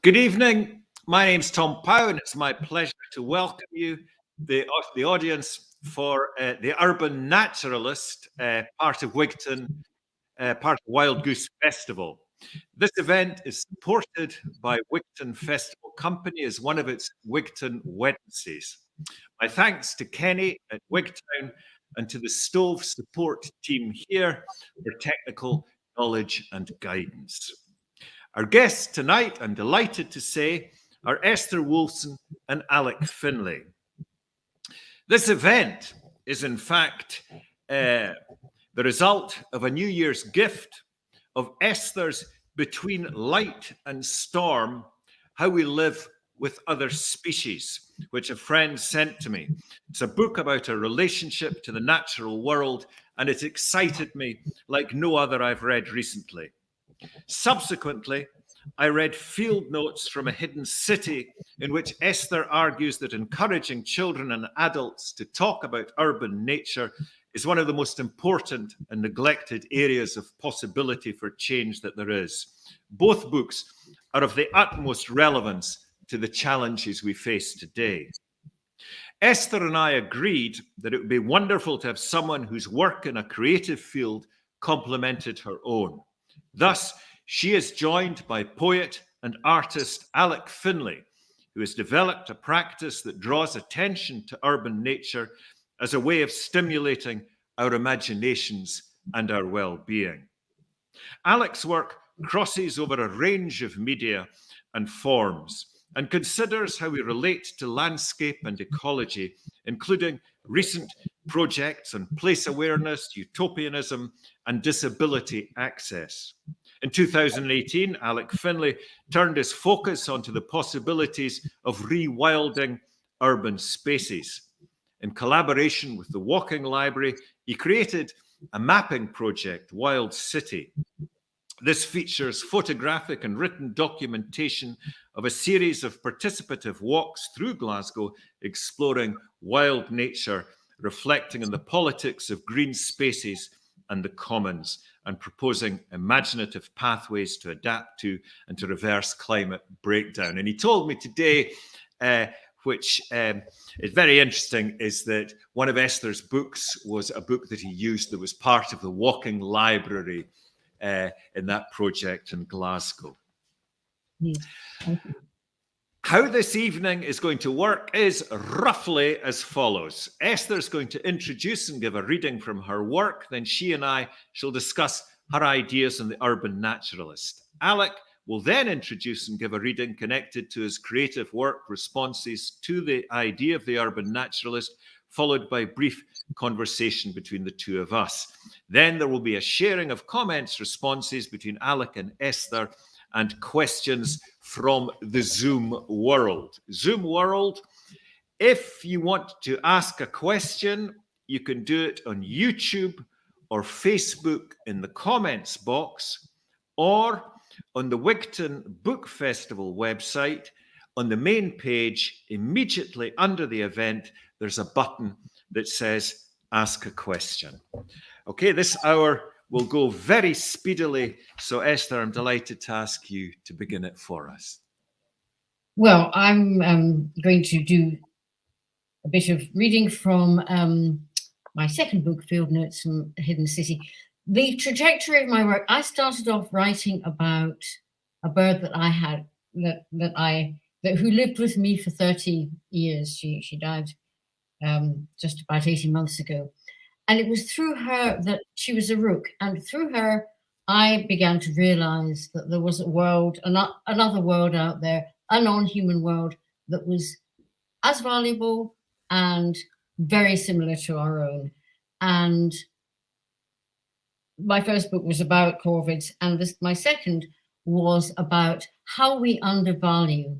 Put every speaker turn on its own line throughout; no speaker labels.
Good evening. My name's Tom Pow, and it's my pleasure to welcome you, the audience, for the Urban Naturalist part of Wigtown, part of Wild Goose Festival. This event is supported by Wigtown Festival Company as one of its Wigtown Wednesdays. My thanks to Kenny at Wigtown and to the Stove support team here for technical knowledge and guidance. Our guests tonight, I'm delighted to say, are Esther Woolfson and Alec Finlay. This event is, in fact, the result of a New Year's gift of Esther's Between Light and Storm, How We Live with Other Species, which a friend sent to me. It's a book about a relationship to the natural world, and it excited me like no other I've read recently. Subsequently, I read field notes from a hidden city in which Esther argues that encouraging children and adults to talk about urban nature is one of the most important and neglected areas of possibility for change that there is. Both books are of the utmost relevance to the challenges we face today. Esther and I agreed that it would be wonderful to have someone whose work in a creative field complemented her own. Thus, she is joined by poet and artist Alec Finlay, who has developed a practice that draws attention to urban nature as a way of stimulating our imaginations and our well-being. Alec's work crosses over a range of media and forms and considers how we relate to landscape and ecology, including recent projects on place awareness, utopianism, and disability access. In 2018, Alec Finlay turned his focus onto the possibilities of rewilding urban spaces. In collaboration with the Walking Library, he created a mapping project, Wild City. This features photographic and written documentation of a series of participative walks through Glasgow, exploring wild nature, reflecting on the politics of green spaces and the commons, and proposing imaginative pathways to adapt to and to reverse climate breakdown. And he told me today, which is very interesting, is that one of Esther's books was a book that he used that was part of the Walking Library in that project in Glasgow.
Yes.
How this evening is going to work is roughly as follows. Esther is going to introduce and give a reading from her work. Then she and I shall discuss her ideas on the urban naturalist. Alec will then introduce and give a reading connected to his creative work, responses to the idea of the urban naturalist, followed by brief conversation between the two of us. Then there will be a sharing of comments, responses between Alec and Esther, and questions from the Zoom world. Zoom world, if you want to ask a question, you can do it on YouTube or Facebook in the comments box, or on the Wigtown Book Festival website. On the main page, immediately under the event, there's a button that says Ask a Question. Okay, this hour will go very speedily. So, Esther, I'm delighted to ask you to begin it for us.
Well, I'm going to do a bit of reading from my second book, Field Notes from a Hidden City. The trajectory of my work, I started off writing about a bird that I had, who lived with me for 30 years. She died just about 18 months ago. And it was through her that she was a rook. And through her, I began to realize that there was a world, another world out there, a non-human world that was as valuable and very similar to our own. And my first book was about corvids, and my second was about how we undervalue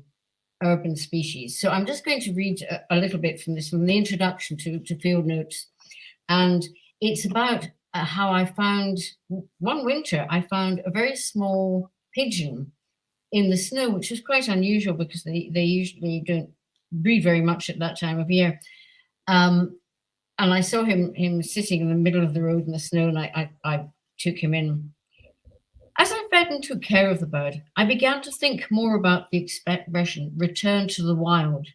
urban species. So I'm just going to read a little bit from this, from the introduction to Field Notes. And it's about how I found, one winter, I found a very small pigeon in the snow, which was quite unusual because they usually don't breed very much at that time of year. And I saw him sitting in the middle of the road in the snow, and I took him in. As I fed and took care of the bird, I began to think more about the expression return to the wild.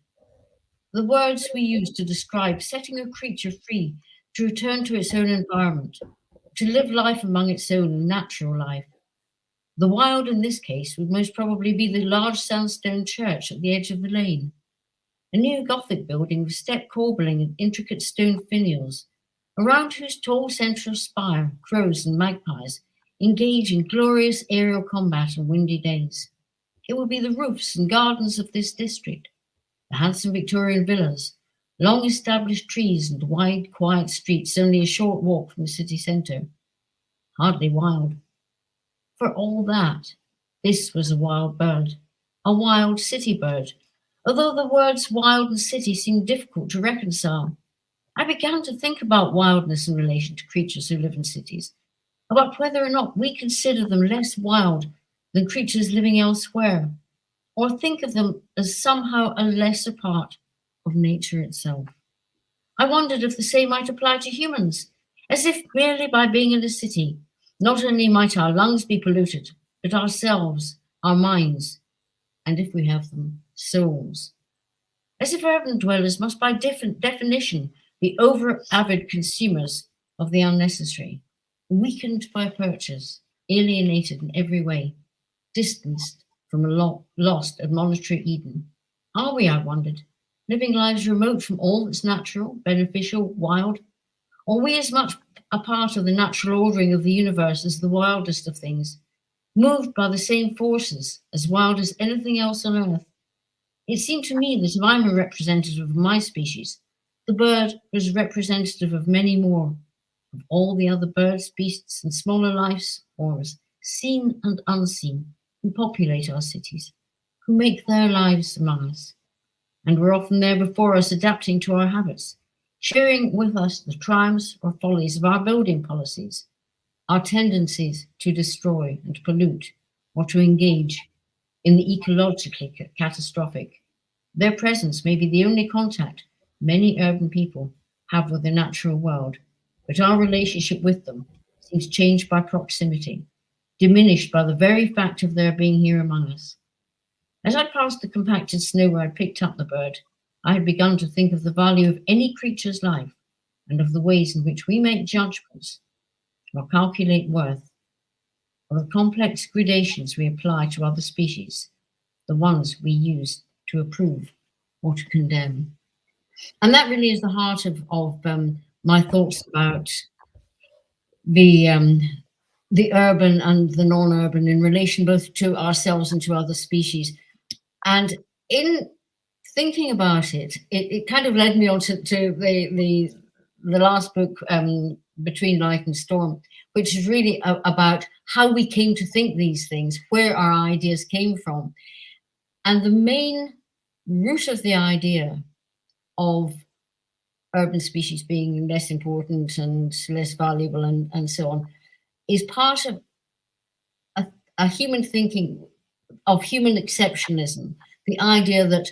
The words we use to describe setting a creature free to return to its own environment, to live life among its own natural life. The wild in this case would most probably be the large sandstone church at the edge of the lane, a new Gothic building with step corbelling and intricate stone finials, around whose tall central spire crows and magpies engage in glorious aerial combat on windy days. It would be the roofs and gardens of this district, the handsome Victorian villas, long established trees and wide, quiet streets only a short walk from the city centre. Hardly wild. For all that, this was a wild bird, a wild city bird, although the words wild and city seemed difficult to reconcile. I began to think about wildness in relation to creatures who live in cities, about whether or not we consider them less wild than creatures living elsewhere, or think of them as somehow a lesser part of nature itself. I wondered if the same might apply to humans, as if merely by being in a city, not only might our lungs be polluted, but ourselves, our minds, and if we have them, souls. As if urban dwellers must by different definition be over-avid consumers of the unnecessary, weakened by purchase, alienated in every way, distanced from a lost admonitory Eden. Are we, I wondered, living lives remote from all that's natural, beneficial, wild? Or are we as much a part of the natural ordering of the universe as the wildest of things, moved by the same forces, as wild as anything else on earth? It seemed to me that if I'm a representative of my species, the bird was representative of many more, of all the other birds, beasts, and smaller life forms, seen and unseen, who populate our cities, who make their lives among us, and were often there before us, adapting to our habits, sharing with us the triumphs or follies of our building policies, our tendencies to destroy and pollute, or to engage in the ecologically catastrophic. Their presence may be the only contact many urban people have with the natural world, but our relationship with them seems changed by proximity, diminished by the very fact of their being here among us. As I passed the compacted snow where I picked up the bird, I had begun to think of the value of any creature's life and of the ways in which we make judgments or calculate worth, of the complex gradations we apply to other species, the ones we use to approve or to condemn. And that really is the heart of my thoughts about the urban and the non-urban in relation both to ourselves and to other species. And in thinking about it, it kind of led me on to the last book, Between Light and Storm, which is really about how we came to think these things, where our ideas came from. And the main root of the idea of urban species being less important and less valuable and so on is part of a human thinking, of human exceptionalism, the idea that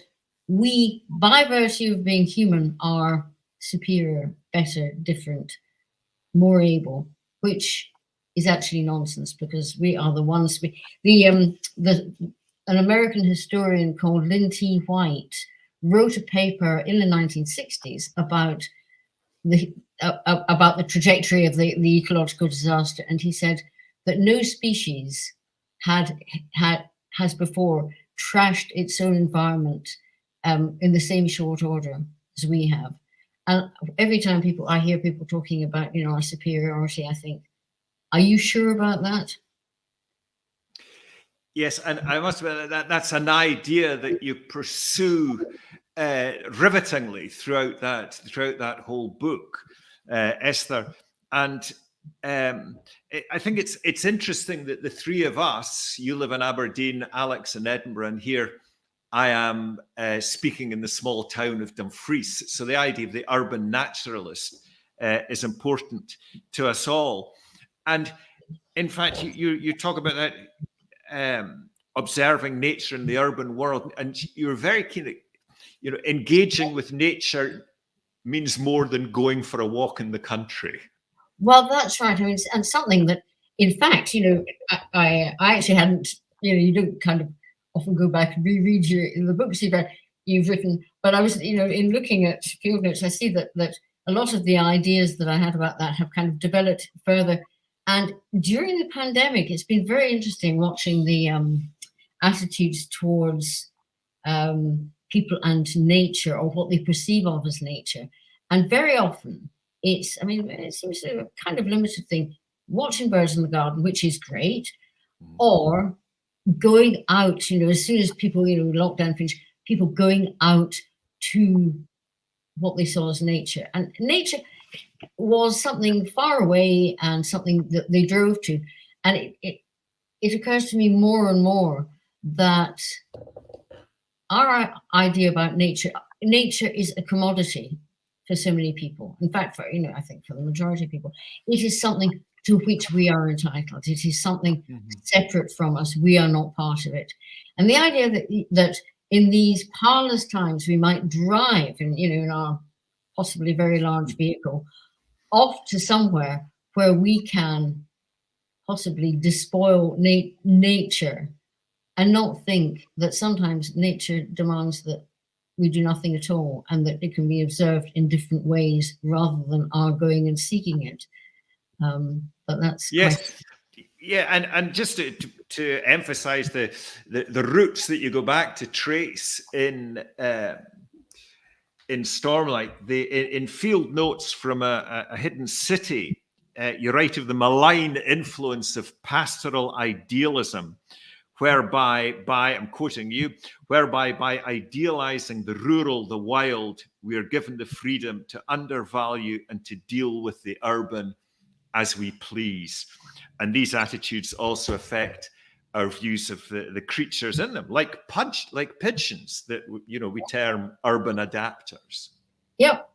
we, by virtue of being human, are superior, better, different, more able, which is actually nonsense because we are the ones. An American historian called Lynn T. White wrote a paper in the 1960s about the trajectory of the ecological disaster, and he said that no species has before trashed its own environment in the same short order as we have. And every time I hear people talking about our superiority, I think, are you sure about that?
Yes, and I must admit that's an idea that you pursue rivetingly throughout that whole book, Esther. And I think it's interesting that the three of us, you live in Aberdeen, Alex in Edinburgh, and here I am speaking in the small town of Dumfries. So the idea of the urban naturalist is important to us all. And in fact, you talk about that. Observing nature in the urban world, and you're very keen that engaging with nature means more than going for a walk in the country.
Well, that's right. I mean, and something that in fact, I actually hadn't, you don't kind of often go back and reread the books you've written, but I was, in looking at field notes, I see that a lot of the ideas that I had about that have kind of developed further. And during the pandemic, it's been very interesting watching the attitudes towards people and nature, or what they perceive of as nature. And very often it seems a kind of limited thing, watching birds in the garden, which is great, or going out, as soon as people, lockdown finished, people going out to what they saw as nature. And nature was something far away and something that they drove to. And it occurs to me more and more that our idea about nature is a commodity for so many people. In fact, I think for the majority of people, it is something to which we are entitled. It is something separate from us. We are not part of it. And the idea that in these parlous times we might drive in our possibly very large vehicle off to somewhere where we can possibly despoil nature, and not think that sometimes nature demands that we do nothing at all, and that it can be observed in different ways rather than our going and seeking it. But that's
and just to emphasize the roots that you go back to trace in Stormlight, in field notes from a hidden city, you write of the malign influence of pastoral idealism, whereby, I'm quoting you, whereby by idealizing the rural, the wild, we are given the freedom to undervalue and to deal with the urban as we please. And these attitudes also affect our views of the creatures in them, like pigeons that we term urban adapters.
Yep.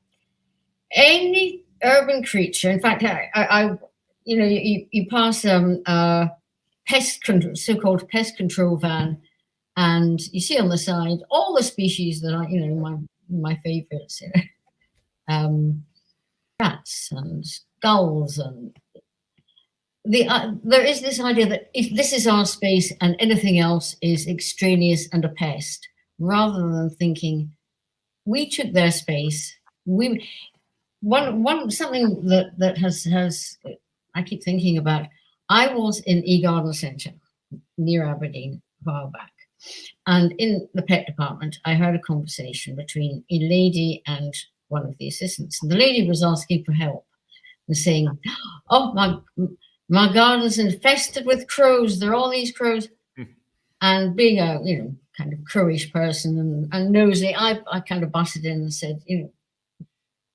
Any urban creature. In fact, you pass so-called pest control van, and you see on the side all the species that are my favorites, rats and gulls, and there is this idea that if this is our space and anything else is extraneous and a pest, rather than thinking we took their space. Something that has I keep thinking about. I was in Garden Centre near Aberdeen a while back, and in the pet department, I heard a conversation between a lady and one of the assistants. And the lady was asking for help and saying, "Oh, my garden's infested with crows. There are all these crows." And being a kind of crowish person and nosy, I kind of butted in and said,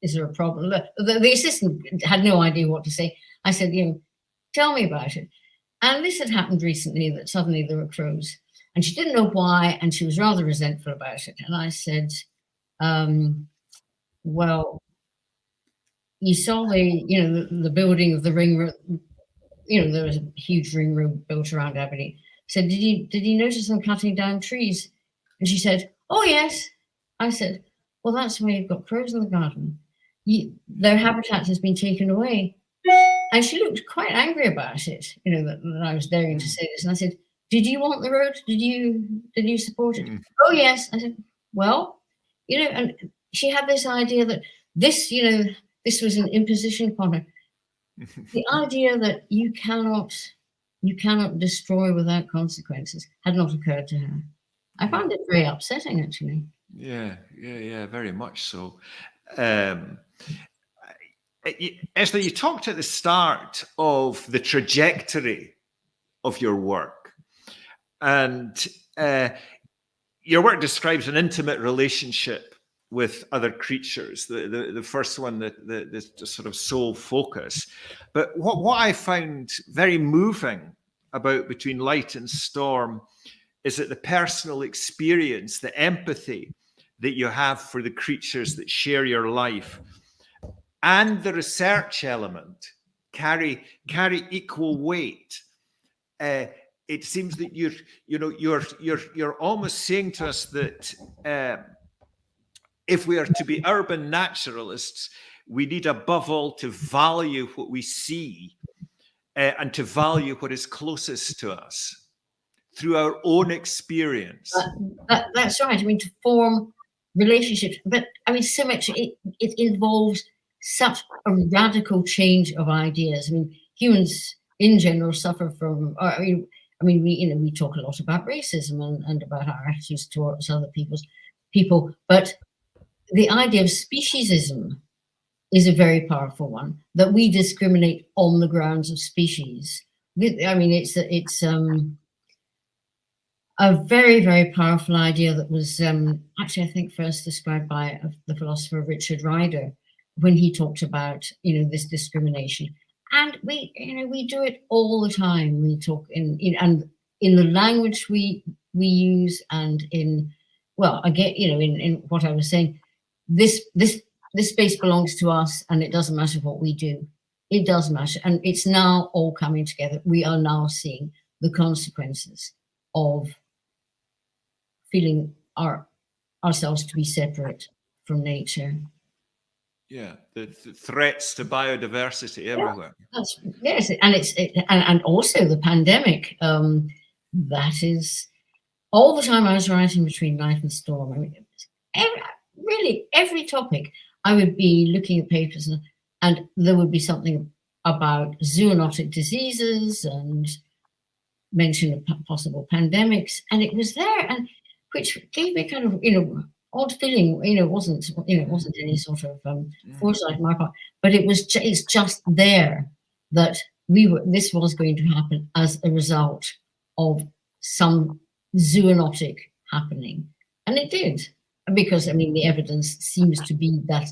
"Is there a problem?" The assistant had no idea what to say. I said, "Tell me about it." And this had happened recently, that suddenly there were crows, and she didn't know why, and she was rather resentful about it. And I said, "Well, you saw the building of the ring road. There was a huge ring road built around Aberdeen." I said, "Did you notice them cutting down trees?" And she said, "Oh yes." I said, "Well, that's why you've got crows in the garden. Their habitat has been taken away." And she looked quite angry about it, that I was daring to say this. And I said, "Did you want the road? Did you support it?" "Oh yes." I said, "Well, and she had this idea that this was an imposition upon her. The idea that you cannot destroy without consequences had not occurred to her. I found it very upsetting, actually.
Yeah, very much so. Esther, you talked at the start of the trajectory of your work, and your work describes an intimate relationship with other creatures. The first one, the sort of soul focus. But what I found very moving about Between Light and Storm is that the personal experience, the empathy that you have for the creatures that share your life, and the research element carry equal weight. It seems that you're almost saying to us that if we are to be urban naturalists, we need above all to value what we see and to value what is closest to us through our own experience.
That's right. I mean, to form relationships, but I mean, so much it involves such a radical change of ideas. I mean, humans in general suffer from. I mean, we talk a lot about racism and about our attitudes towards other people, but the idea of speciesism is a very powerful one, that we discriminate on the grounds of species. I mean, it's a very, very powerful idea that was actually, I think, first described by the philosopher Richard Ryder when he talked about, this discrimination. And we do it all the time. We talk in the language we use, and in what I was saying, this space belongs to us, and it doesn't matter what we do. It does matter, and it's now all coming together. We are now seeing the consequences of feeling ourselves to be separate from nature.
Yeah, the threats to biodiversity everywhere.
Yes, and also the pandemic. That is all the time I was writing between night and storm. I mean, every topic I would be looking at papers, and there would be something about zoonotic diseases and mention of possible pandemics, and it was there, and which gave me kind of odd feeling. It wasn't any sort of foresight on my part, but it's just there that this was going to happen as a result of some zoonotic happening, and it did, because the evidence seems to be that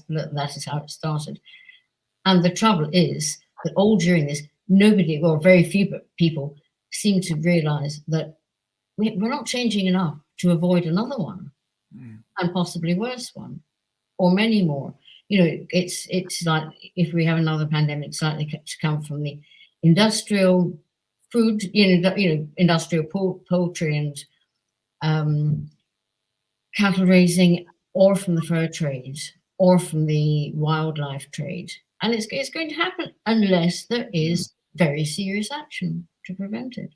is how it started. And the trouble is that all during this, nobody, or very few people, seem to realize that we're not changing enough to avoid another one, and possibly worse one, or many more. It's like if we have another pandemic, it's likely to come from the industrial food, industrial poultry and cattle raising, or from the fur trade, or from the wildlife trade. And it's going to happen unless there is very serious action to prevent it.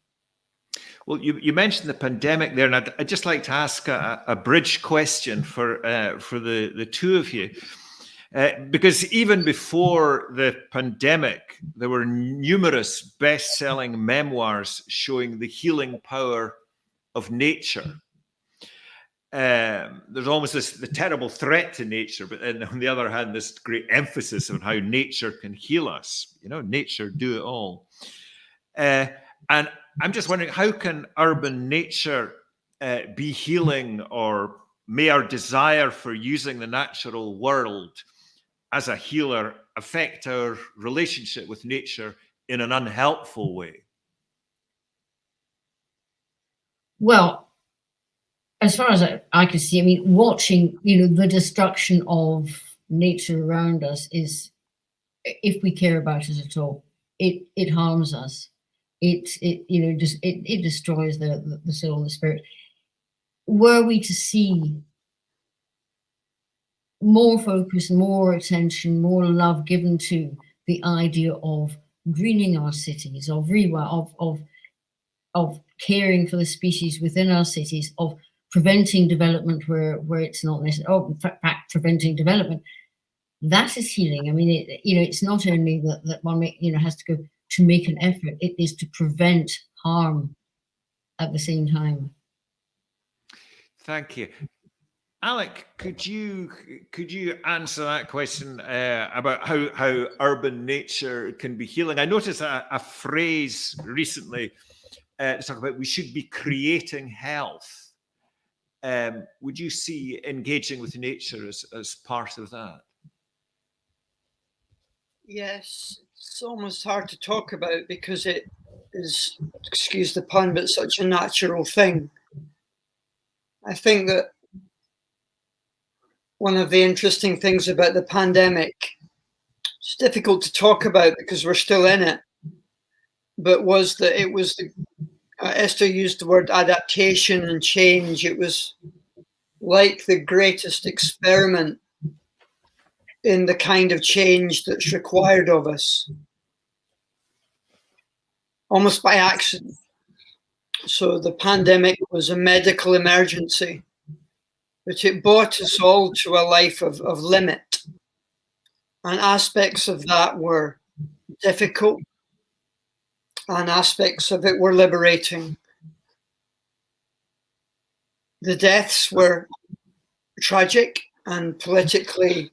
Well, you mentioned the pandemic there, and I'd just like to ask a bridge question for the two of you. Because even before the pandemic, there were numerous best-selling memoirs showing the healing power of nature. There's almost the terrible threat to nature, but then on the other hand, this great emphasis on how nature can heal us. Nature do it all. And I'm just wondering, how can urban nature be healing, or may our desire for using the natural world as a healer affect our relationship with nature in an unhelpful way?
Well, as far as I can see, watching, the destruction of nature around us is, if we care about it at all, it harms us. It destroys the soul and the spirit. Were we to see more focus, more attention, more love given to the idea of greening our cities, of caring for the species within our cities, of preventing development where it's not necessary, in fact, preventing development, that is healing. It's not only that one has to go to make an effort, it is to prevent harm at the same time.
Thank you. Alec, could you answer that question about how urban nature can be healing? I noticed a phrase recently to talk about we should be creating health. Would you see engaging with nature as part of that?
Yes, it's almost hard to talk about because it is, excuse the pun, but such a natural thing. I think that one of the interesting things about the pandemic, it's difficult to talk about because we're still in it, but was that it was, Esther used the word adaptation and change. It was like the greatest experiment in the kind of change that's required of us. almost by accident. So the pandemic was a medical emergency, but it brought us all to a life of limit. And aspects of that were difficult, and aspects of it were liberating. The deaths were tragic and politically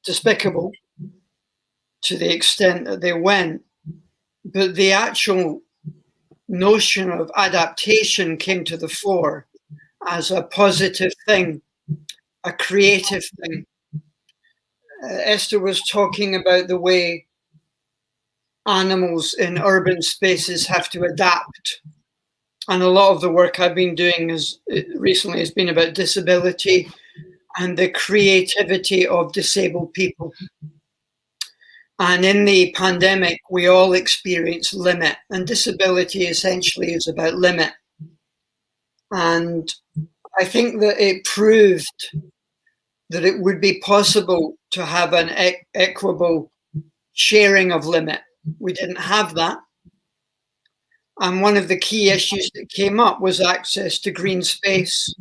despicable to the extent that they went, but the actual notion of adaptation came to the fore as a positive thing, a creative thing. Esther was talking about the way animals in urban spaces have to adapt. And a lot of the work I've been doing recently has been about disability and the creativity of disabled people. And in the pandemic, we all experience limit, and disability essentially is about limit. And I think that it proved that it would be possible to have an equitable sharing of limit. We didn't have that. And one of the key issues that came up was access to green space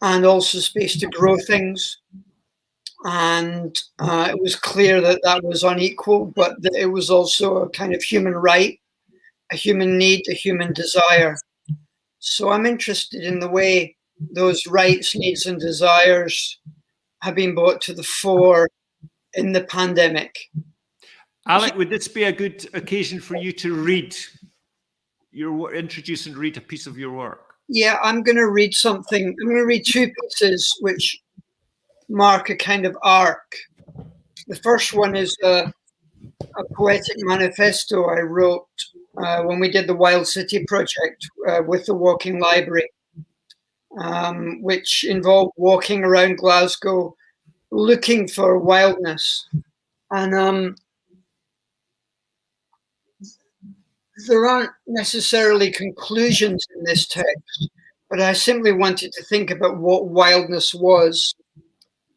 and also space to grow things. And it was clear that that was unequal, but that it was also a kind of human right, a human need, a human desire. So I'm interested in the way those rights, needs, and desires have been brought to the fore in the pandemic.
Alec, would this be a good occasion for you to read introduce and read a piece of your work?
Yeah, I'm going to read something. I'm going to read two pieces which mark a kind of arc. The first one is a poetic manifesto I wrote when we did the Wild City project with the Walking Library, which involved walking around Glasgow looking for wildness. And there aren't necessarily conclusions in this text, but I simply wanted to think about what wildness was.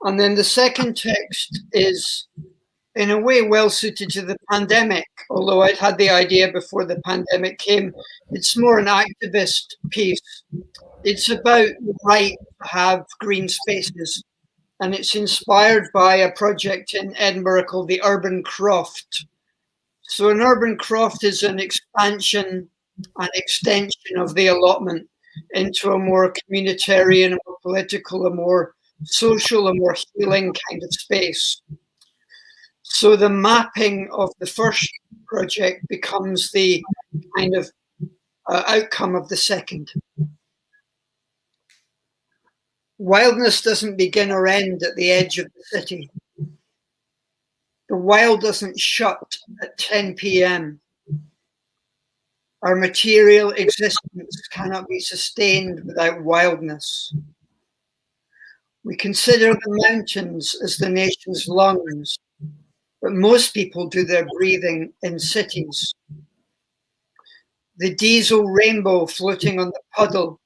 And then the second text is, in a way, well suited to the pandemic, although I'd had the idea before the pandemic came. It's more an activist piece. It's about the right to have green spaces, and it's inspired by a project in Edinburgh called the Urban Croft. So an urban croft is an expansion, an extension of the allotment into a more communitarian, a more political, a more social, a more healing kind of space. So the mapping of the first project becomes the kind of outcome of the second. Wildness doesn't begin or end at the edge of the city. The wild doesn't shut at 10 p.m. Our material existence cannot be sustained without wildness. We consider the mountains as the nation's lungs, but most people do their breathing in cities. The diesel rainbow floating on the puddle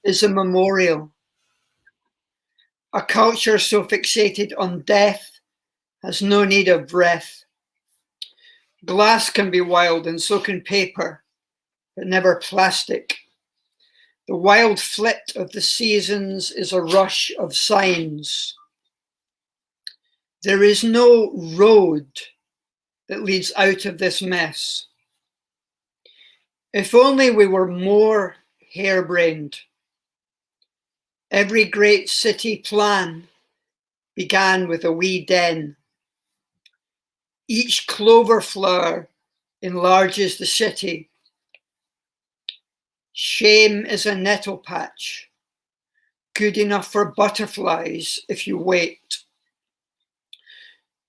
is a memorial. A culture so fixated on death has no need of breath. Glass can be wild and so can paper, but never plastic. The wild flit of the seasons is a rush of signs. There is no road that leads out of this mess. If only we were more harebrained. Every great city plan began with a wee den. Each clover flower enlarges the city. Shame is a nettle patch, good enough for butterflies if you wait.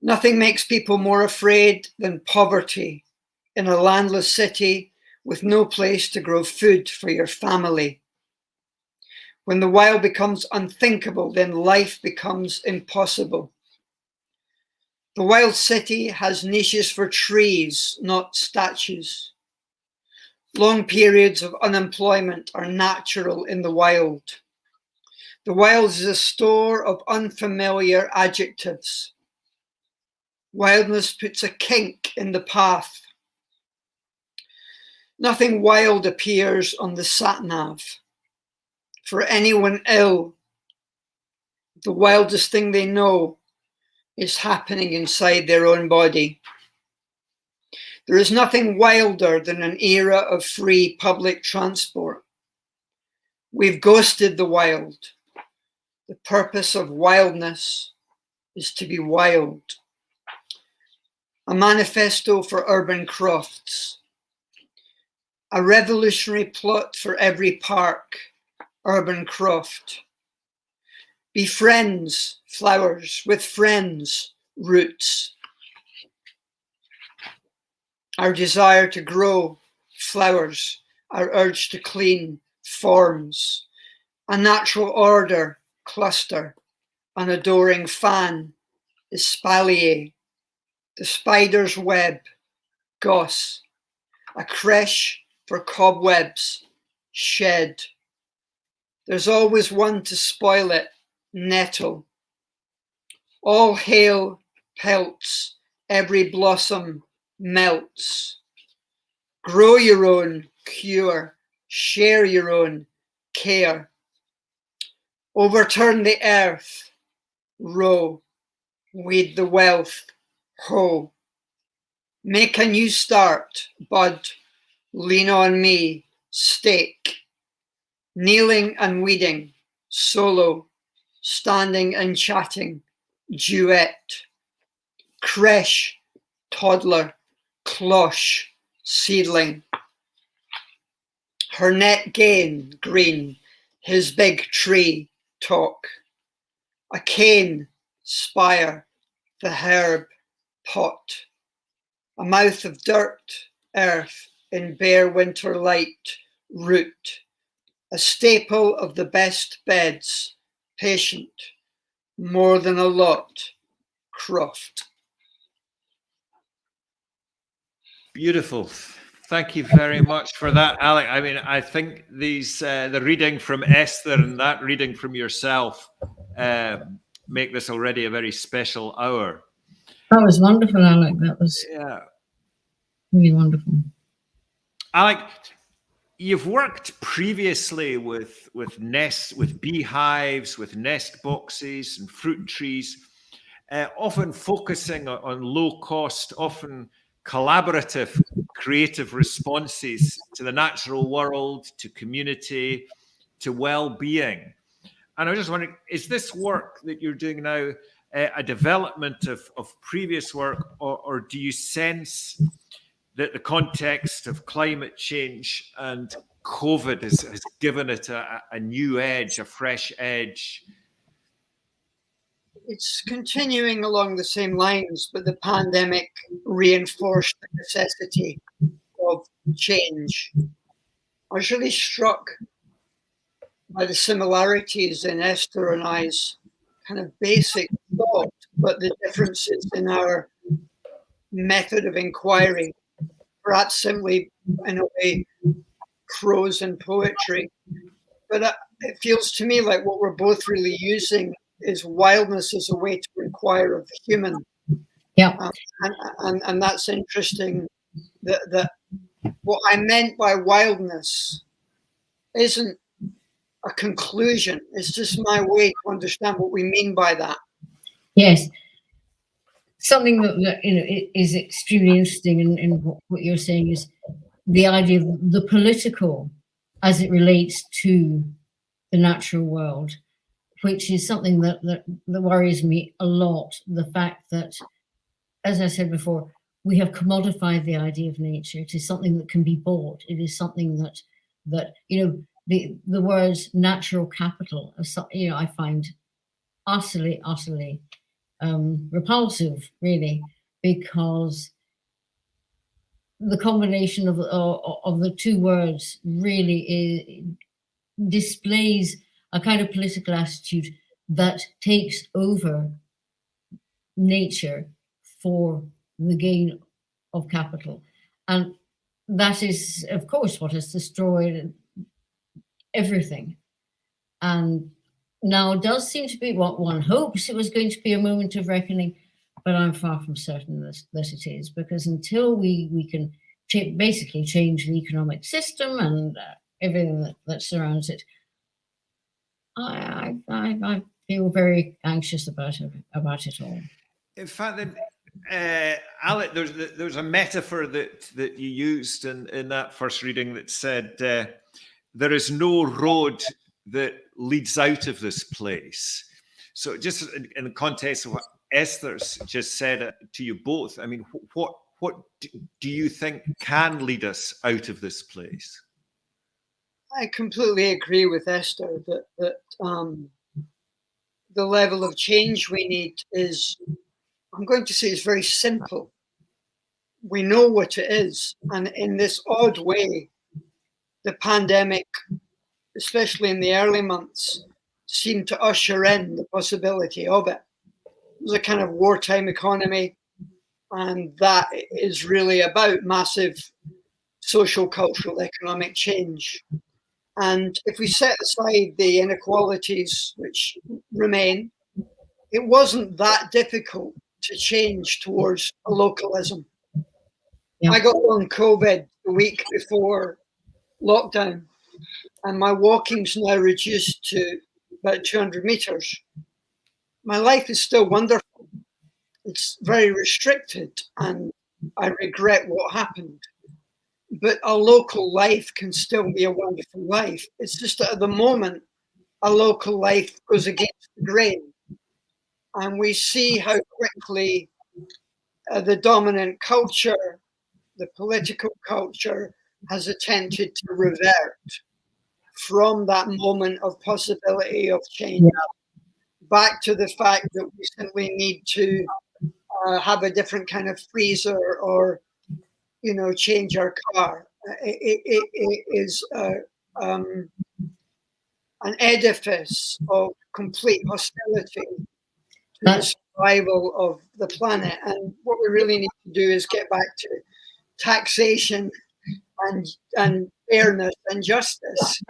Nothing makes people more afraid than poverty in a landless city with no place to grow food for your family. When the wild becomes unthinkable, then life becomes impossible. The wild city has niches for trees, not statues. Long periods of unemployment are natural in the wild. The wild is a store of unfamiliar adjectives. Wildness puts a kink in the path. Nothing wild appears on the sat-nav. For anyone ill, the wildest thing they know is happening inside their own body. There is nothing wilder than an era of free public transport. We've ghosted the wild. The purpose of wildness is to be wild. A manifesto for urban crofts. A revolutionary plot for every park, urban croft. Be friends, flowers, with friends, roots. Our desire to grow, flowers, our urge to clean, forms. A natural order, cluster. An adoring fan, espalier. The spider's web, goss. A creche for cobwebs, shed. There's always one to spoil it, nettle. All hail pelts, every blossom melts. Grow your own cure, share your own care. Overturn the earth, row. Weed the wealth, hoe. Make a new start, bud. Lean on me, stake. Kneeling and weeding, solo. Standing and chatting, duet. Creche, toddler, cloche, seedling. Her net gain, green, his big tree, talk. A cane, spire, the herb, pot. A mouth of dirt, earth, in bare winter light, root. A staple of the best beds, patient, more than a lot, croft.
Beautiful. Thank you very much for that, Alec. I mean, I think these the reading from Esther and that reading from yourself make this already a very special hour.
That was wonderful, Alec. That was really wonderful.
Alec, you've worked previously with nests, with beehives, with nest boxes and fruit trees, often focusing on low cost, often collaborative, creative responses to the natural world, to community, to well-being. And I was just wondering, is this work that you're doing now a development of previous work, or do you sense that the context of climate change and COVID has given it a new edge, a fresh edge?
It's continuing along the same lines, but the pandemic reinforced the necessity of change. I was really struck by the similarities in Esther and I's kind of basic thought, but the differences in our method of inquiry, perhaps simply in a way prose and poetry. But it feels to me like what we're both really using is wildness as a way to inquire of the human.
Yeah.
And that's interesting, that what I meant by wildness isn't a conclusion. It's just my way to understand what we mean by that.
Yes. Something that is extremely interesting in what you're saying is the idea of the political as it relates to the natural world, which is something that worries me a lot. The fact that, as I said before, we have commodified the idea of nature. It is something that can be bought. It is something that the words natural capital, I find utterly repulsive, really, because the combination of the two words really displays a kind of political attitude that takes over nature for the gain of capital. And that is, of course, what has destroyed everything. And now it does seem to be what one hopes it was going to be a moment of reckoning, but I'm far from certain that it is, because until we can basically change the economic system and everything that surrounds it. I feel very anxious about it all.
In fact, Alec, there's a metaphor that you used in that first reading that said there is no road that leads out of this place. So just in the context of what Esther's just said to you both, I mean, what do you think can lead us out of this place?
I completely agree with Esther that the level of change we need is, I'm going to say, it's very simple. We know what it is. And in this odd way, the pandemic, especially in the early months, seemed to usher in the possibility of it. It was a kind of wartime economy. And that is really about massive social, cultural, economic change. And if we set aside the inequalities which remain, it wasn't that difficult to change towards a localism. Yeah. I got long COVID the week before lockdown, and my walking's now reduced to about 200 meters. My life is still wonderful. It's very restricted, and I regret what happened. But a local life can still be a wonderful life. It's just that at the moment, a local life goes against the grain. And we see how quickly the dominant culture, the political culture, has attempted to revert from that moment of possibility of change back to the fact that we simply need to have a different kind of freezer or, you know, change our car. It is an edifice of complete hostility to the survival of the planet. And what we really need to do is get back to taxation and fairness and justice.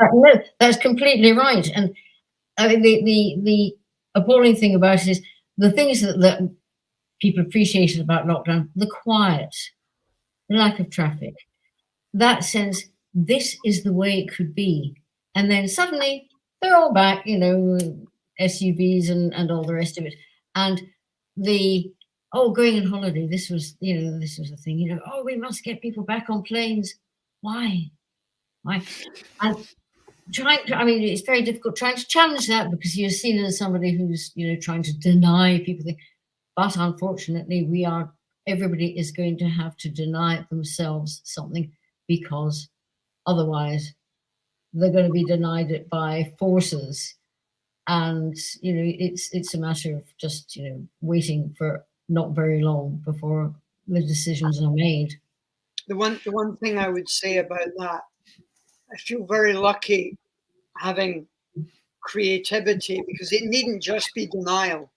That's completely right. And I mean, the appalling thing about it is the things that people appreciated about lockdown: the quiet, the lack of traffic, that sense this is the way it could be. And then suddenly they're all back, you know, SUVs and all the rest of it. And going on holiday, this was a thing, you know, we must get people back on planes. Why? And it's very difficult trying to challenge that because you're seen as somebody who's, you know, trying to deny people things. But unfortunately, everybody is going to have to deny themselves something, because otherwise they're going to be denied it by forces. And, you know, it's a matter of just, you know, waiting for not very long before the decisions are made.
The one thing I would say about that, I feel very lucky having creativity, because it needn't just be denial.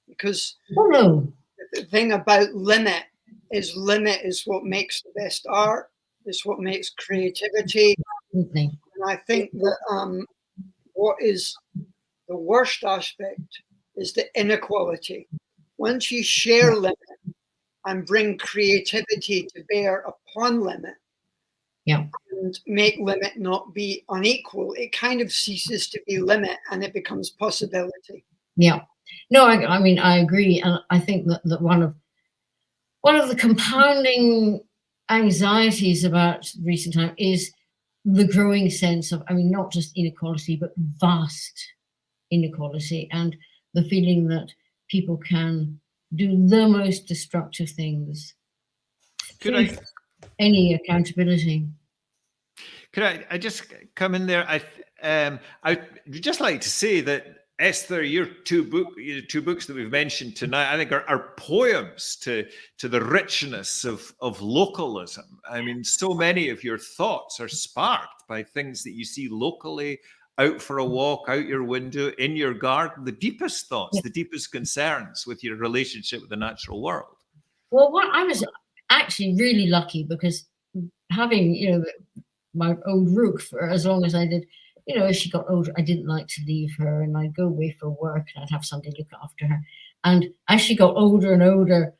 Because the thing about limit is what makes the best art. It's what makes creativity.
Mm-hmm.
And I think that what is the worst aspect is the inequality. Once you share limit and bring creativity to bear upon limit, and make limit not be unequal, it kind of ceases to be limit and it becomes possibility.
Yeah. No, I mean, I agree. And I think that one of the compounding anxieties about recent time is the growing sense of, I mean, not just inequality, but vast inequality, and the feeling that people can do the most destructive things. Could any accountability?
Could I just come in there? I'd just like to say that, Esther, your two books that we've mentioned tonight, I think are poems to the richness of localism. I mean, so many of your thoughts are sparked by things that you see locally, out for a walk, out your window, in your garden, the deepest thoughts, the deepest concerns with your relationship with the natural world.
Well, I was actually really lucky, because having, you know, my old rook for as long as I did, you know, as she got older, I didn't like to leave her, and I'd go away for work and I'd have somebody look after her. And as she got older and older,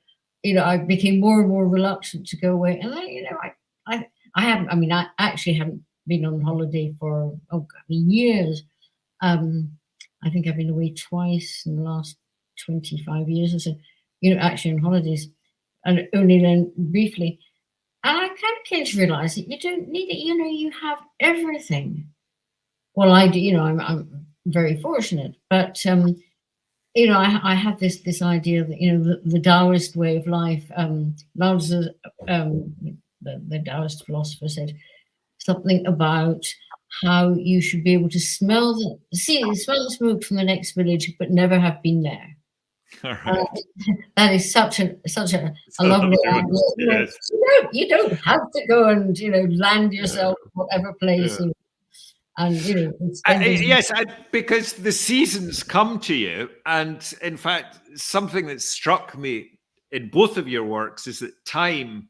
you know, I became more and more reluctant to go away. And then, you know, I haven't. I mean, I actually haven't been on holiday for years. I think I've been away twice in the last 25 years or so. Actually on holidays, and only then briefly. And I kind of came to realize that you don't need it. You have everything. Well, I do. I'm very fortunate, but I have this idea that the Taoist way of life. Lao Tzu, the Taoist philosopher, said something about how you should be able to smell the smoke from the next village, but never have been there.
Right.
That is such a lovely idea.
Yes.
You don't have to go and land yourself whatever place.
Yes, because the seasons come to you, and in fact, something that struck me in both of your works is that time,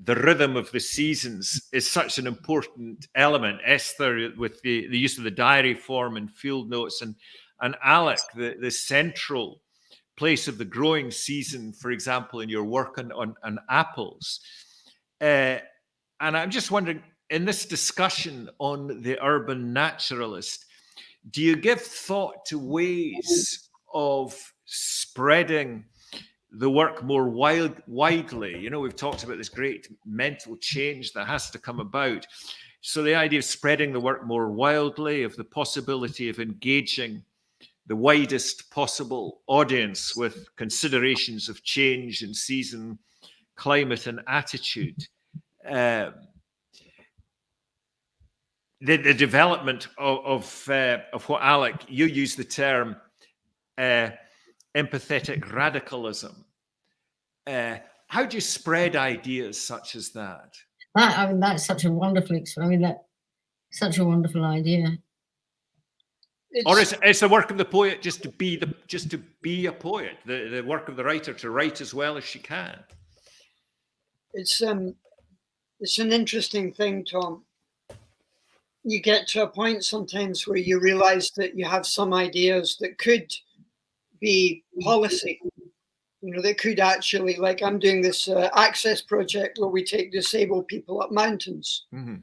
the rhythm of the seasons, is such an important element. Esther, with the use of the diary form and field notes, and Alec, the central place of the growing season, for example, in your work on apples. And I'm just wondering, in this discussion on the urban naturalist, do you give thought to ways of spreading the work more widely? We've talked about this great mental change that has to come about. So the idea of spreading the work more wildly, of the possibility of engaging the widest possible audience with considerations of change in season, climate, and attitude. The development of what, Alec, you use the term empathetic radicalism. How do you spread ideas such as that?
That's such a wonderful. Such a wonderful idea.
Or is the work of the poet just to be a poet? The work of the writer to write as well as she can.
It's an interesting thing, Tom. You get to a point sometimes where you realize that you have some ideas that could be policy. That could actually, like I'm doing this access project where we take disabled people up mountains. Mm-hmm.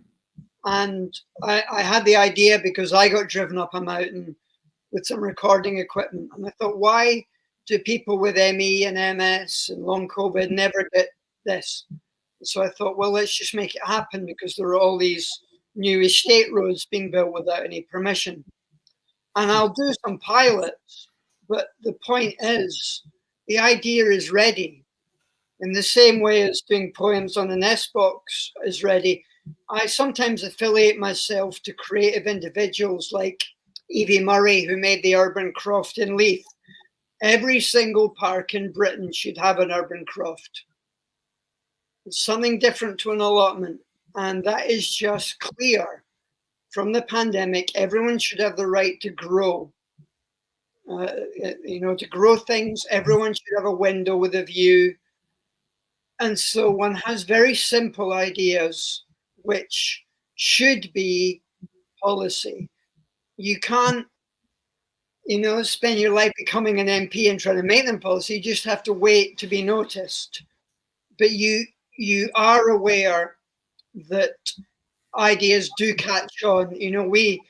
And I had the idea because I got driven up a mountain with some recording equipment. And I thought, why do people with ME and MS and long COVID never get this? So I thought, well, let's just make it happen, because there are all these new estate roads being built without any permission. And I'll do some pilots. But the point is, the idea is ready. In the same way as doing poems on an S-box is ready, I sometimes affiliate myself to creative individuals like Evie Murray, who made the urban croft in Leith. Every single park in Britain should have an urban croft. It's something different to an allotment, and that is just clear from the pandemic. Everyone should have the right to grow. To grow things. Everyone should have a window with a view. And so one has very simple ideas which should be policy. You can't, spend your life becoming an MP and trying to make them policy. You just have to wait to be noticed. But you are aware that ideas do catch on. We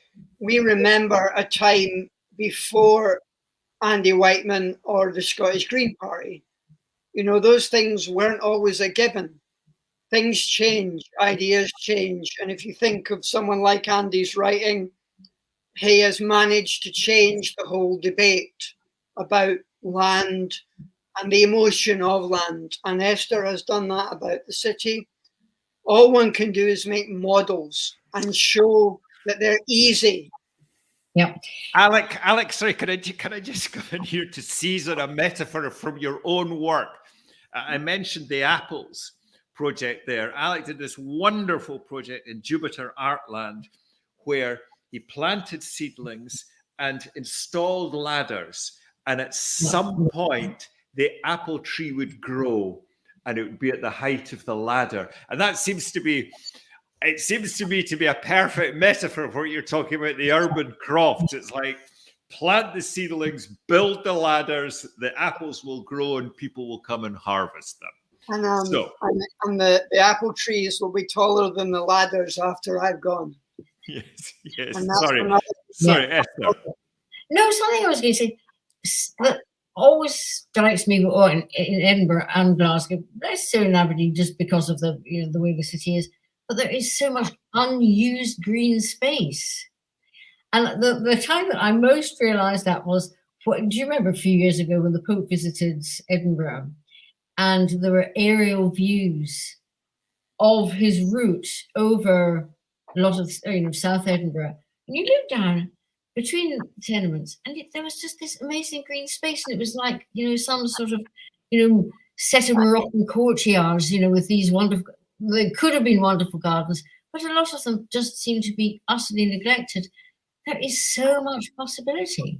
remember a time before Andy Whiteman or the Scottish Green Party. Those things weren't always a given. Things change, ideas change. And if you think of someone like Andy's writing, he has managed to change the whole debate about land and the emotion of land. And Esther has done that about the city. All one can do is make models and show that they're easy.
Yeah.
Alec, sorry, can I just go in here to seize on a metaphor from your own work? I mentioned the apples project there. Alec did this wonderful project in Jupiter Artland where he planted seedlings and installed ladders, and at some point the apple tree would grow and it would be at the height of the ladder. And that seems to me to be a perfect metaphor for what you're talking about, the urban croft. It's like plant the seedlings, build the ladders, the apples will grow and people will come and harvest them.
And
So,
and the apple trees will be taller than the ladders after I've gone.
yes, yes.
And that's
Sorry,
another-
sorry, Esther.
No, something I was going to say that always strikes me in Edinburgh and Glasgow, less so in Aberdeen, just because of the the way the city is. But there is so much unused green space. And the time that I most realised that was, do you remember a few years ago when the Pope visited Edinburgh, and there were aerial views of his route over a lot of South Edinburgh, and you look down between the tenements, and there was just this amazing green space, and it was like some sort of set of Moroccan courtyards, with these wonderful. They could have been wonderful gardens, but a lot of them just seem to be utterly neglected. There is so much possibility.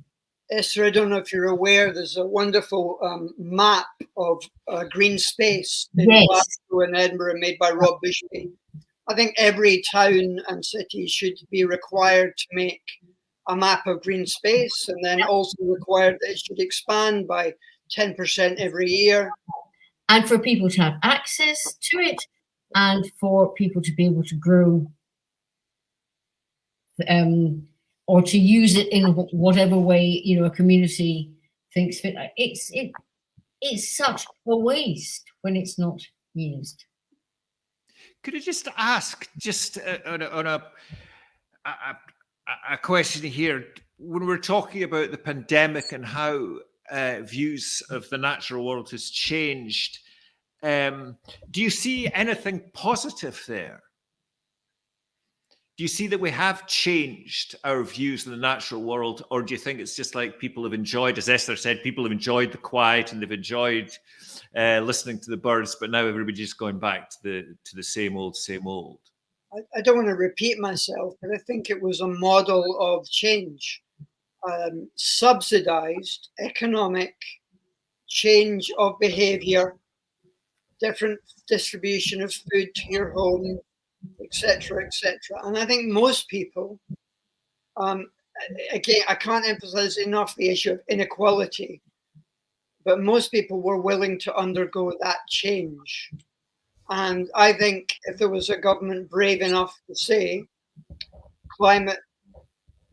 Esther, I don't know if you're aware, there's a wonderful map of green space in Glasgow and Edinburgh made by Rob Bushby. I think every town and city should be required to make a map of green space, and then also required that it should expand by 10% every year.
And for people to have access to it, and for people to be able to grow or to use it in whatever way a community thinks fit. It's such a waste when it's not used.
Could I just ask, on a question here, when we're talking about the pandemic and how views of the natural world has changed, do you see anything positive there? Do you see that we have changed our views of the natural world, or do you think it's just like people have enjoyed, as Esther said, people have enjoyed the quiet and they've enjoyed listening to the birds, but now everybody's just going back to the same old, same old?
I don't want to repeat myself, but I think it was a model of change, subsidized economic change of behavior, different distribution of food to your home, etc., etc. And I think most people, again, I can't emphasize enough the issue of inequality, but most people were willing to undergo that change. And I think if there was a government brave enough to say, climate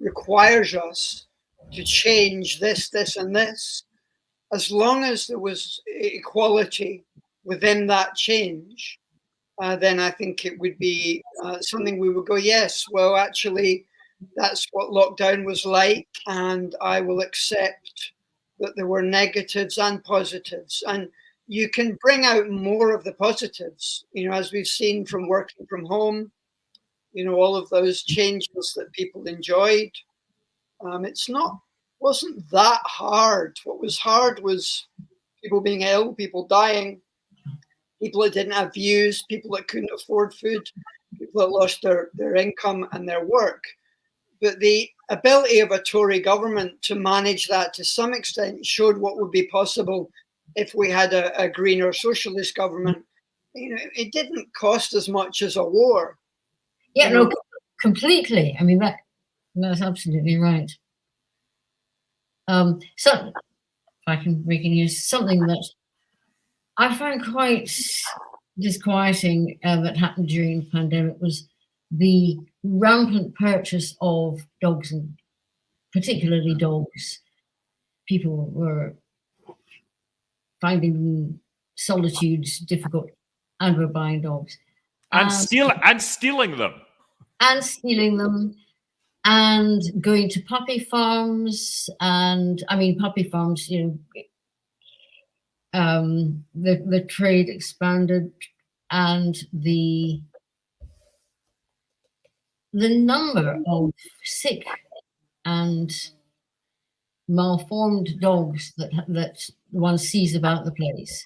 requires us to change this, this, and this, as long as there was equality within that change, then I think it would be something we would go, yes, well, actually, that's what lockdown was like, and I will accept that there were negatives and positives. And you can bring out more of the positives, as we've seen from working from home, all of those changes that people enjoyed. Wasn't that hard. What was hard was people being ill, people dying, people that didn't have views, people that couldn't afford food, people that lost their income and their work. But the ability of a Tory government to manage that to some extent showed what would be possible if we had a green or socialist government. It didn't cost as much as a war.
Yeah, no, completely. I mean, that's absolutely right. So, if I can make it use something that I found quite disquieting that happened during the pandemic was the rampant purchase of dogs, and particularly dogs. People were finding solitude difficult and were buying dogs.
And stealing them.
And stealing them. And going to puppy farms, and puppy farms, the trade expanded, and the number of sick and malformed dogs that one sees about the place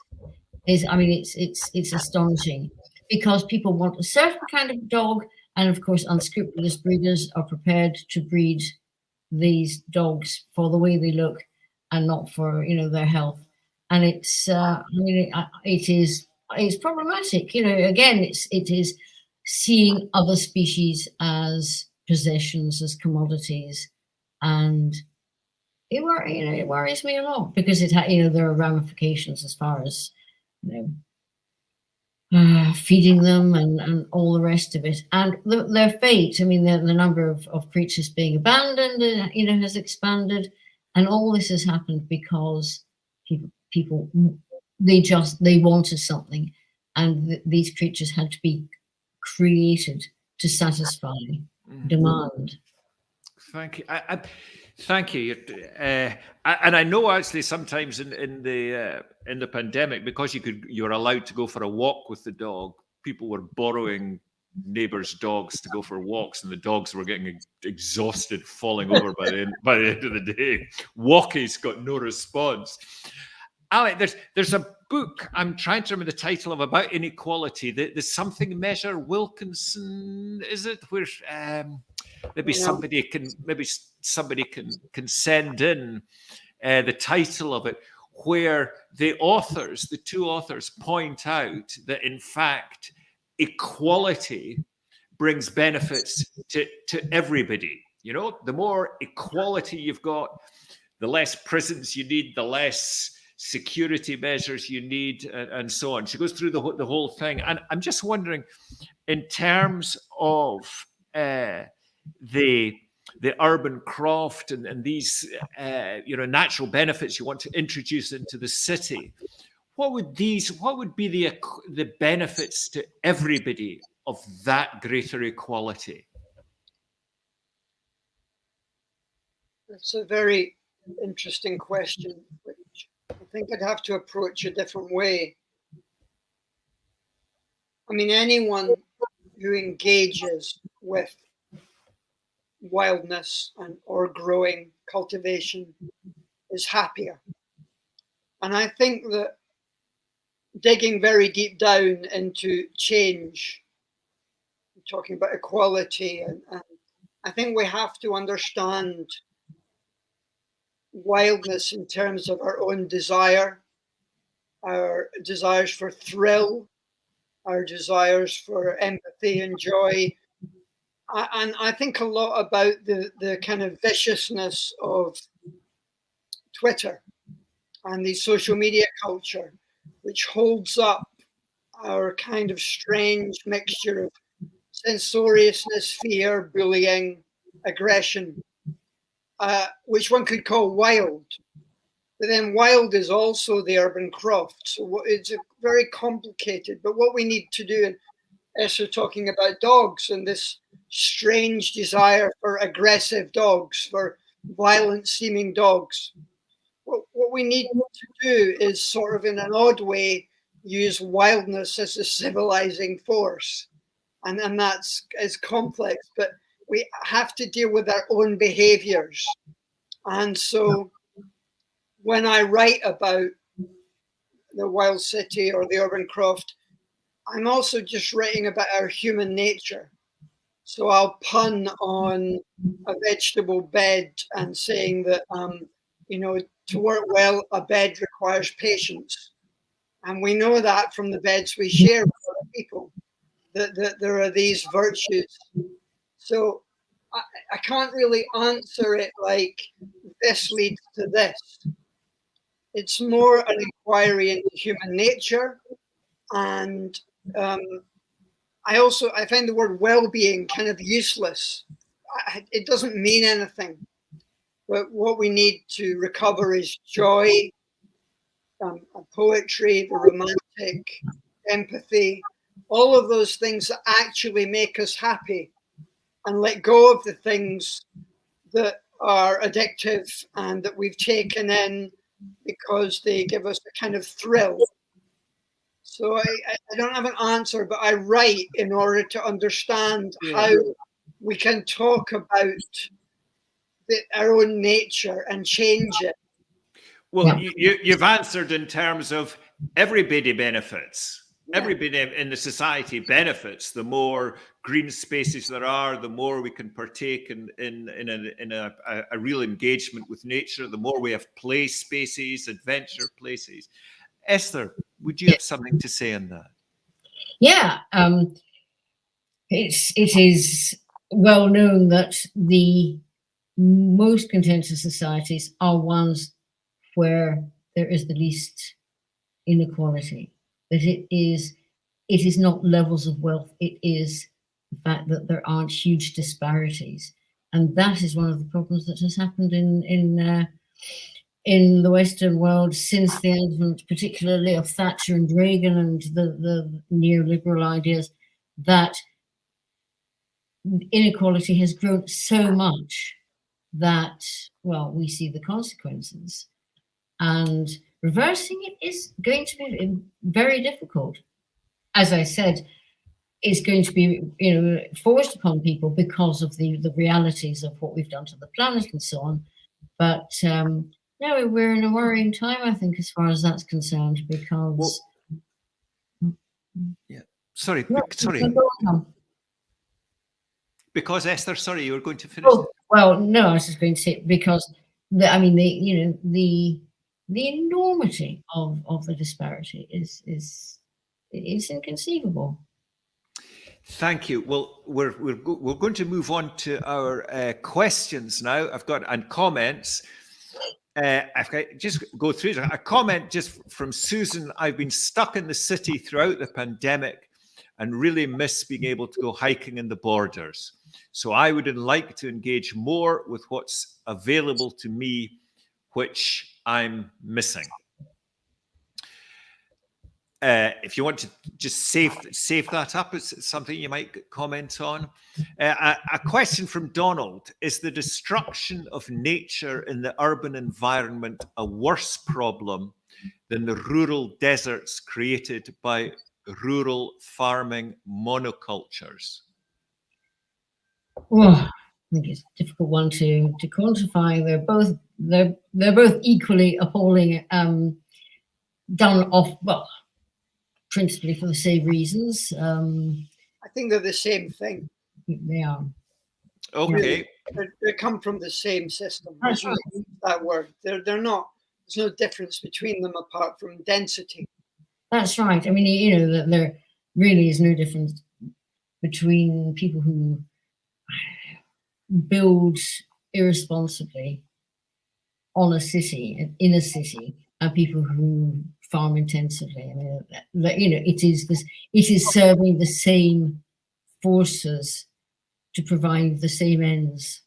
is, it's astonishing, because people want a certain kind of dog. And of course, unscrupulous breeders are prepared to breed these dogs for the way they look and not for their health. And it's it's problematic. Again, it is seeing other species as possessions, as commodities, and it worries me a lot, because there are ramifications as far as feeding them and all the rest of it. And their fate, I mean, the number of creatures being abandoned, has expanded. And all this has happened because people they wanted something, and these creatures had to be created to satisfy demand.
Thank you. Thank you. And I know actually sometimes in the pandemic, because you were allowed to go for a walk with the dog, people were borrowing neighbors' dogs to go for walks, and the dogs were getting exhausted, falling over by the end of the day. Walkie's got no response. Alec, there's a book, I'm trying to remember the title of, about inequality. The something measure Wilkinson, is it? Where maybe somebody can send in the title of it, where the two authors point out that in fact equality brings benefits to everybody. The more equality you've got, the less prisons you need, the less security measures you need, and so on. She goes through the whole thing. And I'm just wondering, in terms of the urban craft and these natural benefits you want to introduce into the city, what would be the benefits to everybody of that greater equality?
That's a very interesting question, which I think I'd have to approach a different way. I mean, anyone who engages with wildness or growing cultivation is happier. And I think that digging very deep down into change, talking about equality, and I think we have to understand wildness in terms of our own desire, our desires for thrill, our desires for empathy and joy. And I think a lot about the kind of viciousness of Twitter and the social media culture, which holds up our kind of strange mixture of censoriousness, fear, bullying, aggression, which one could call wild. But then wild is also the urban craft. So it's very complicated. But what we need to do, and Esther talking about dogs and this strange desire for aggressive dogs, for violent seeming dogs. What we need to do is sort of in an odd way use wildness as a civilizing force. And that's as complex, but we have to deal with our own behaviors. And so when I write about the wild city or the urban craft, I'm also just writing about our human nature. So I'll pun on a vegetable bed and saying that, to work well, a bed requires patience. And we know that from the beds we share with other people, that there are these virtues. So I can't really answer it like this leads to this. It's more an inquiry into human nature. And I find the word well-being kind of useless. It doesn't mean anything. But what we need to recover is joy, poetry, the romantic, empathy, all of those things that actually make us happy, and let go of the things that are addictive and that we've taken in because they give us a kind of thrill. So I don't have an answer, but I write in order to understand how we can talk about our own nature and change it.
Well, you've answered in terms of everybody benefits. Everybody in the society benefits. The more green spaces there are, the more we can partake in a real engagement with nature, the more we have play spaces, adventure places. Esther, would you have something to say on that?
Yeah, it is well known that the most contented societies are ones where there is the least inequality, that it is it is not levels of wealth, it is the fact that there aren't huge disparities. And that is one of the problems that has happened in the Western world since the advent, particularly of Thatcher and Reagan and the neoliberal ideas, that inequality has grown so much that, well, we see the consequences. And reversing it is going to be very difficult. As I said, it's going to be, forced upon people because of the realities of what we've done to the planet and so on. But no, we're in a worrying time, I think, as far as that's concerned, because...
Yeah. Sorry. Because, Esther, sorry, you were going to finish.
Oh, well, no, I was just going to say, because, the enormity of the disparity is inconceivable. Thank
you. Well, we're going to move on to our questions now. I've got and comments. I've got just go through a comment just from Susan. I've been stuck in the city throughout the pandemic and really miss being able to go hiking in the borders. So I would like to engage more with what's available to me, which I'm missing. If you want to just save that up, it's something you might comment on. A question from Donald: is the destruction of nature in the urban environment a worse problem than the rural deserts created by rural farming monocultures?
Well, I think it's a difficult one to quantify. They're both equally appalling. Done off, well, principally for the same reasons.
I think they're the same thing.
They are.
Okay.
They come from the same system.
That's right.
That word. They're not. There's no difference between them apart from density.
That's right. I mean, that there really is no difference between people who build irresponsibly on a city, in a city, and people who farm intensively. I mean, it is serving the same forces to provide the same ends.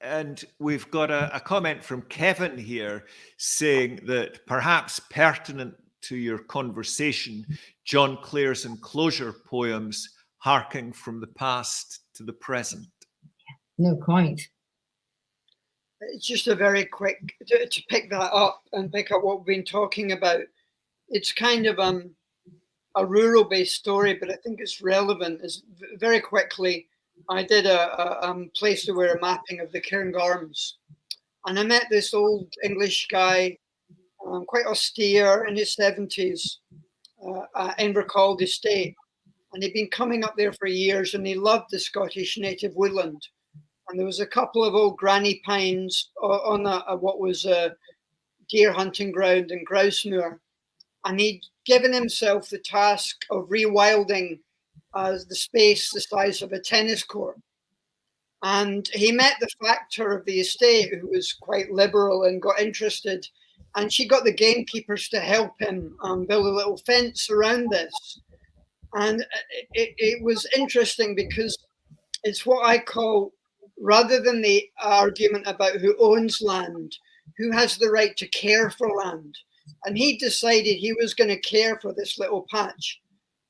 And we've got a comment from Kevin here saying that perhaps pertinent to your conversation, John Clare's enclosure poems harking from the past to the present.
No, quite.
It's just a very quick, to pick that up and pick up what we've been talking about. It's kind of a rural-based story, but I think it's relevant. Is very quickly, I did a place-to-wear mapping of the Cairngorms, and I met this old English guy, quite austere, in his 70s, at Invercald Estate, and he'd been coming up there for years, and he loved the Scottish native woodland. And there was a couple of old granny pines on what was a deer hunting ground in Grousemoor. And he'd given himself the task of rewilding the space the size of a tennis court. And he met the factor of the estate, who was quite liberal and got interested. And she got the gamekeepers to help him build a little fence around this. And it was interesting because it's what I call, rather than the argument about who owns land, who has the right to care for land. And he decided he was going to care for this little patch.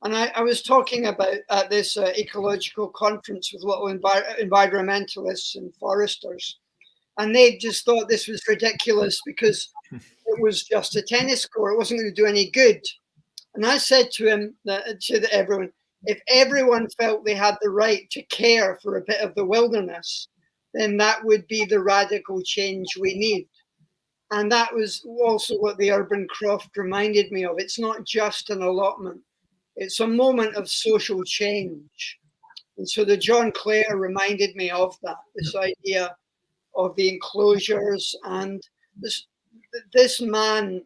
And I was talking about at this ecological conference with little environmentalists and foresters. And they just thought this was ridiculous because it was just a tennis court. It wasn't going to do any good. And I said to him, everyone, if everyone felt they had the right to care for a bit of the wilderness, then that would be the radical change we need. And that was also what the urban croft reminded me of. It's not just an allotment. It's a moment of social change. And so the John Clare reminded me of that, this idea of the enclosures and this man.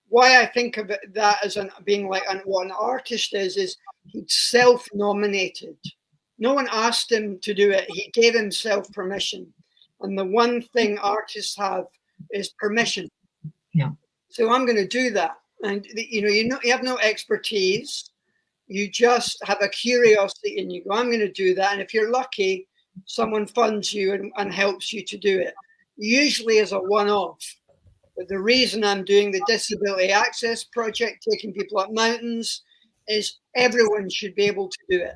Why I think of that as being like what an artist is he'd self-nominated. No one asked him to do it. He gave himself permission. And the one thing artists have is permission.
Yeah.
So I'm going to do that. And you have no expertise. You just have a curiosity and you go, I'm going to do that. And if you're lucky, someone funds you and helps you to do it, usually as a one-off. But the reason I'm doing the Disability Access Project, taking people up mountains, is everyone should be able to do it.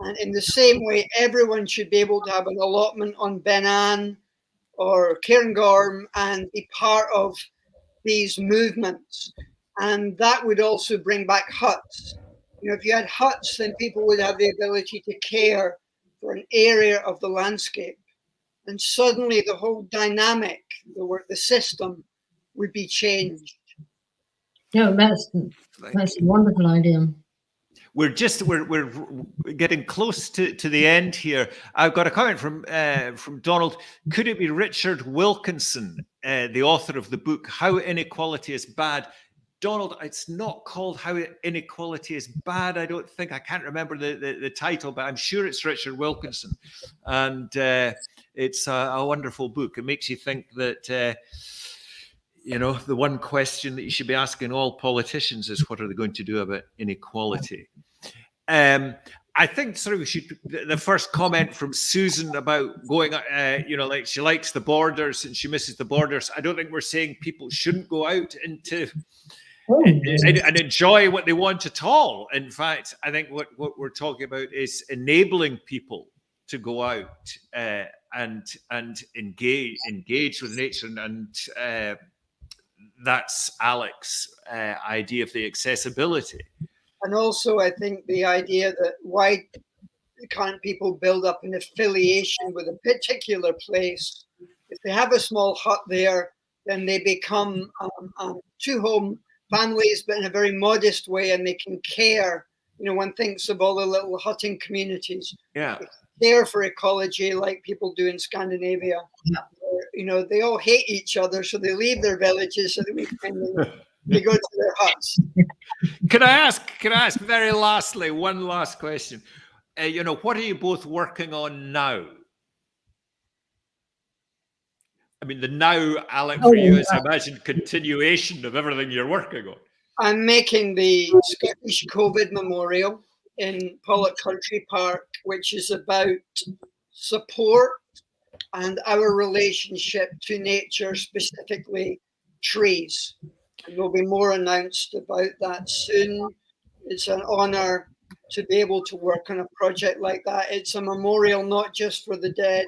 And in the same way, everyone should be able to have an allotment on Benan or Cairngorm and be part of these movements. And that would also bring back huts. If you had huts, then people would have the ability to care for an area of the landscape. And suddenly the whole dynamic, the system would be changed.
No, that's a wonderful idea.
We're getting close to the end here. I've got a comment from Donald. Could it be Richard Wilkinson, the author of the book How Inequality is Bad? Donald, it's not called How Inequality is Bad. I don't think. I can't remember the title, but I'm sure it's Richard Wilkinson, and it's a wonderful book. It makes you think that the one question that you should be asking all politicians is, what are they going to do about inequality? I think we should. The first comment from Susan about going, like she likes the borders and she misses the borders. I don't think we're saying people shouldn't go out into and enjoy what they want at all. In fact, I think what we're talking about is enabling people to go out and engage with nature, and that's Alec's idea of the accessibility.
And also, I think the idea that why can't people build up an affiliation with a particular place? If they have a small hut there, then they become two home families, but in a very modest way, and they can care. One thinks of all the little hutting communities.
Yeah.
They care for ecology like people do in Scandinavia. Yeah. They all hate each other, so they leave their villages so that we can they go to their huts.
Can I ask very lastly, one last question? What are you both working on now? I mean, the now, Alec, for you is, I imagine, continuation of everything you're working on.
I'm making the Scottish COVID Memorial in Pollock Country Park, which is about support and our relationship to nature, specifically trees. And there'll be more announced about that soon. It's an honor to be able to work on a project like that. It's a memorial not just for the dead,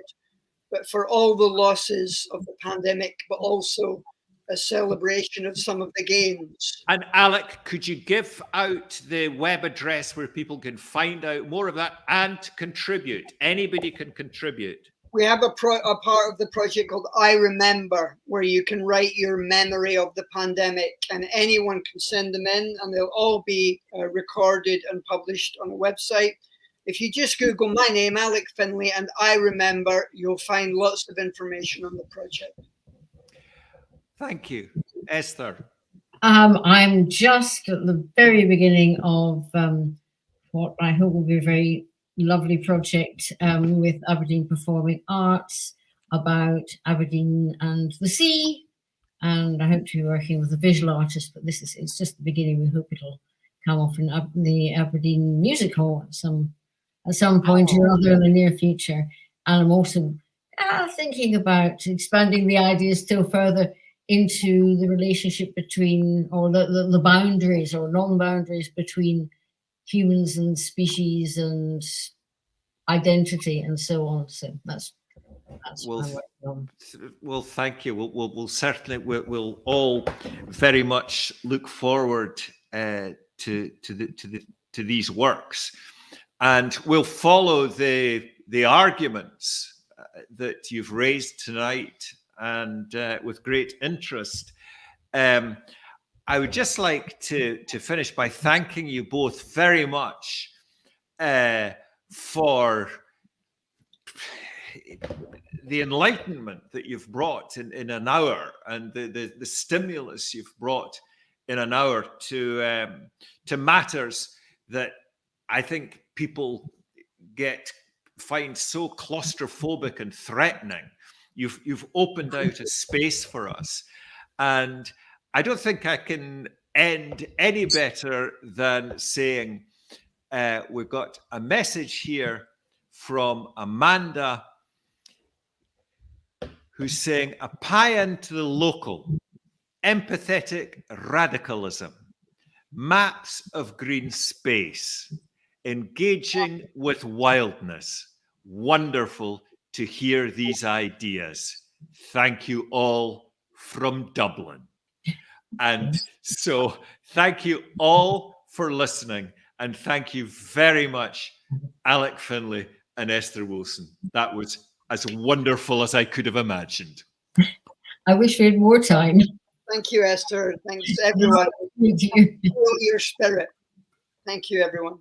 but for all the losses of the pandemic, but also a celebration of some of the gains.
And Alec, could you give out the web address where people can find out more of that and contribute? Anybody can contribute.
We have a part of the project called I Remember, where you can write your memory of the pandemic, and anyone can send them in, and they'll all be recorded and published on a website. If you just Google my name, Alec Finlay, and I Remember, you'll find lots of information on the project.
Thank you. Esther.
I'm just at the very beginning of what I hope will be a very lovely project with Aberdeen Performing Arts about Aberdeen and the sea, and I hope to be working with a visual artist, but it's just the beginning. We hope it'll come off in the Aberdeen Music Hall at some point or other in the near future. And I'm also thinking about expanding the idea still further into the relationship between, or the boundaries or non-boundaries between humans and species and identity and so on. So that's what I'm working on.
Well, thank you. We'll certainly we'll all very much look forward to these works, and we'll follow the arguments that you've raised tonight, and with great interest. I would just like to finish by thanking you both very much for the enlightenment that you've brought in an hour, and the stimulus you've brought in an hour to matters that I think people find so claustrophobic and threatening. You've opened out a space for us, and I don't think I can end any better than saying we've got a message here from Amanda, who's saying a paean to the local, empathetic radicalism, maps of green space, engaging with wildness. Wonderful to hear these ideas. Thank you all from Dublin. And so thank you all for listening. And thank you very much, Alec Finlay and Esther Woolfson. That was as wonderful as I could have imagined.
I wish we had more time.
Thank you, Esther. Thanks, everyone.
Thank you.
Feel your spirit. Thank you, everyone.